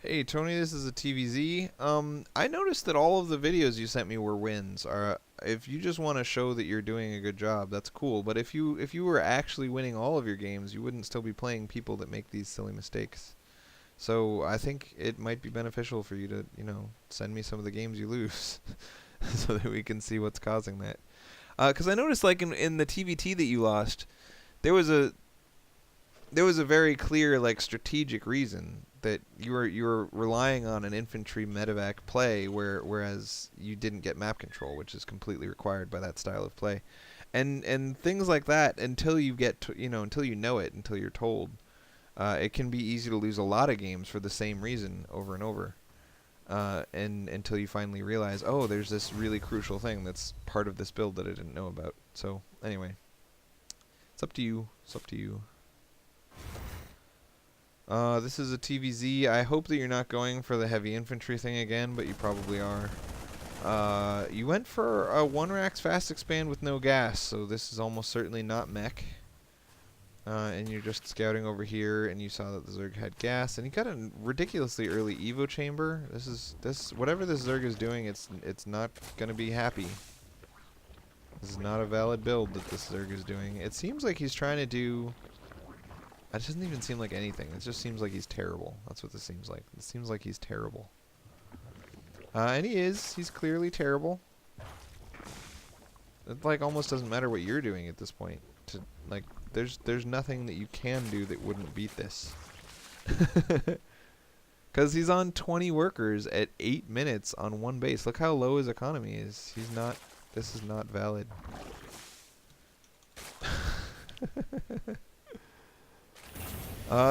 Hey Tony, this is a TVZ. I noticed that all of the videos you sent me were wins. If you just want to show that you're doing a good job, that's cool. But if you were actually winning all of your games, you wouldn't still be playing people that make these silly mistakes. So I think it might be beneficial for you to, send me some of the games you lose, so that we can see what's causing that. Because I noticed, like in the TVT that you lost, there was a very clear like strategic reason that you were relying on an infantry medevac play whereas you didn't get map control, which is completely required by that style of play. And things like that, until you get to, until you know it, until you're told, it can be easy to lose a lot of games for the same reason over and over. And until you finally realize, oh, there's this really crucial thing that's part of this build that I didn't know about. So anyway, it's up to you. It's up to you. This is a TVZ. I hope that you're not going for the heavy infantry thing again, but you probably are. You went for a 1-rax fast expand with no gas, so this is almost certainly not mech. And you're just scouting over here, and you saw that the Zerg had gas, and you got a ridiculously early Evo chamber. Whatever this Zerg is doing, it's not gonna be happy. This is not a valid build that this Zerg is doing. It seems like he's trying to do. It doesn't even seem like anything. It just seems like he's terrible. That's what this seems like. It seems like he's terrible. And he is. He's clearly terrible. It like almost doesn't matter what you're doing at this point. There's nothing that you can do that wouldn't beat this. Because he's on 20 workers at 8 minutes on one base. Look how low his economy is. He's not. This is not valid.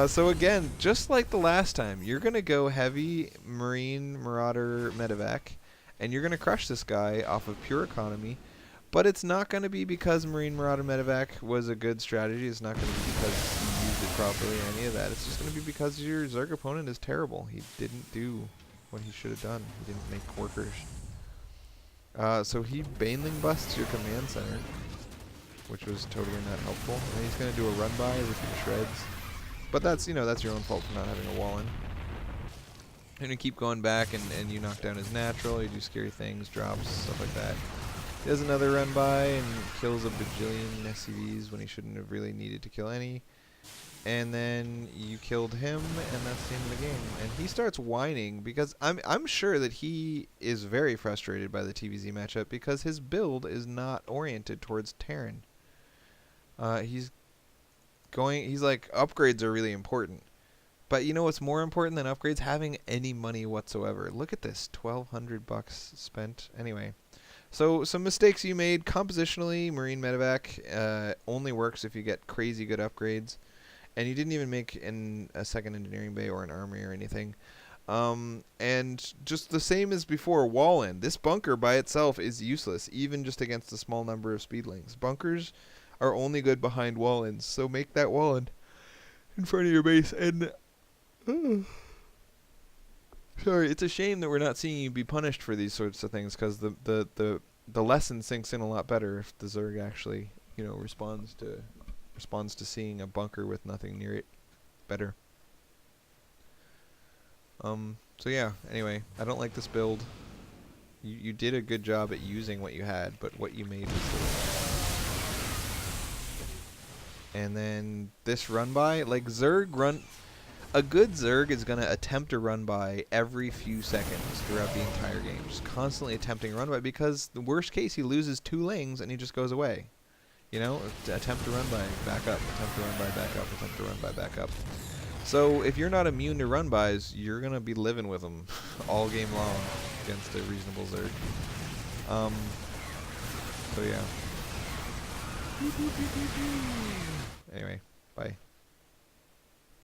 So again, just like the last time, you're going to go heavy Marine Marauder Medevac, and you're going to crush this guy off of pure economy, but it's not going to be because Marine Marauder Medevac was a good strategy. It's not going to be because you used it properly or any of that. It's just going to be because your Zerg opponent is terrible. He didn't do what he should have done. He didn't make workers. So he Baneling busts your command center, which was totally not helpful. And he's going to do a run by with your shreds. But that's, that's your own fault for not having a wall in. And you keep going back, and you knock down his natural, you do scary things, drops, stuff like that. He does another run by and kills a bajillion SCVs when he shouldn't have really needed to kill any. And then you killed him, and that's the end of the game. And he starts whining because I'm sure that he is very frustrated by the TVZ matchup because his build is not oriented towards Terran. He's like, upgrades are really important. But you know what's more important than upgrades? Having any money whatsoever. Look at this, 1,200 bucks spent. Anyway, so some mistakes you made compositionally. Marine Medevac only works if you get crazy good upgrades, and you didn't even make a second engineering bay or an armory or anything. And just the same as before, wall in. This bunker by itself is useless, even just against a small number of speedlings. Bunkers are only good behind wall-ins, so make that wall-in in front of your base. And sorry, it's a shame that we're not seeing you be punished for these sorts of things, because the lesson sinks in a lot better if the Zerg actually, responds to seeing a bunker with nothing near it better. So yeah. Anyway, I don't like this build. You did a good job at using what you had, but what you made was silly. And then this run by, like a good Zerg is going to attempt a run by every few seconds throughout the entire game. Just constantly attempting a run by, because the worst case he loses 2 lings and he just goes away. Attempt to run by, back up, attempt to run by, back up, attempt to run by, back up. So if you're not immune to run bys, you're going to be living with them all game long against a reasonable Zerg. So yeah. Anyway, bye.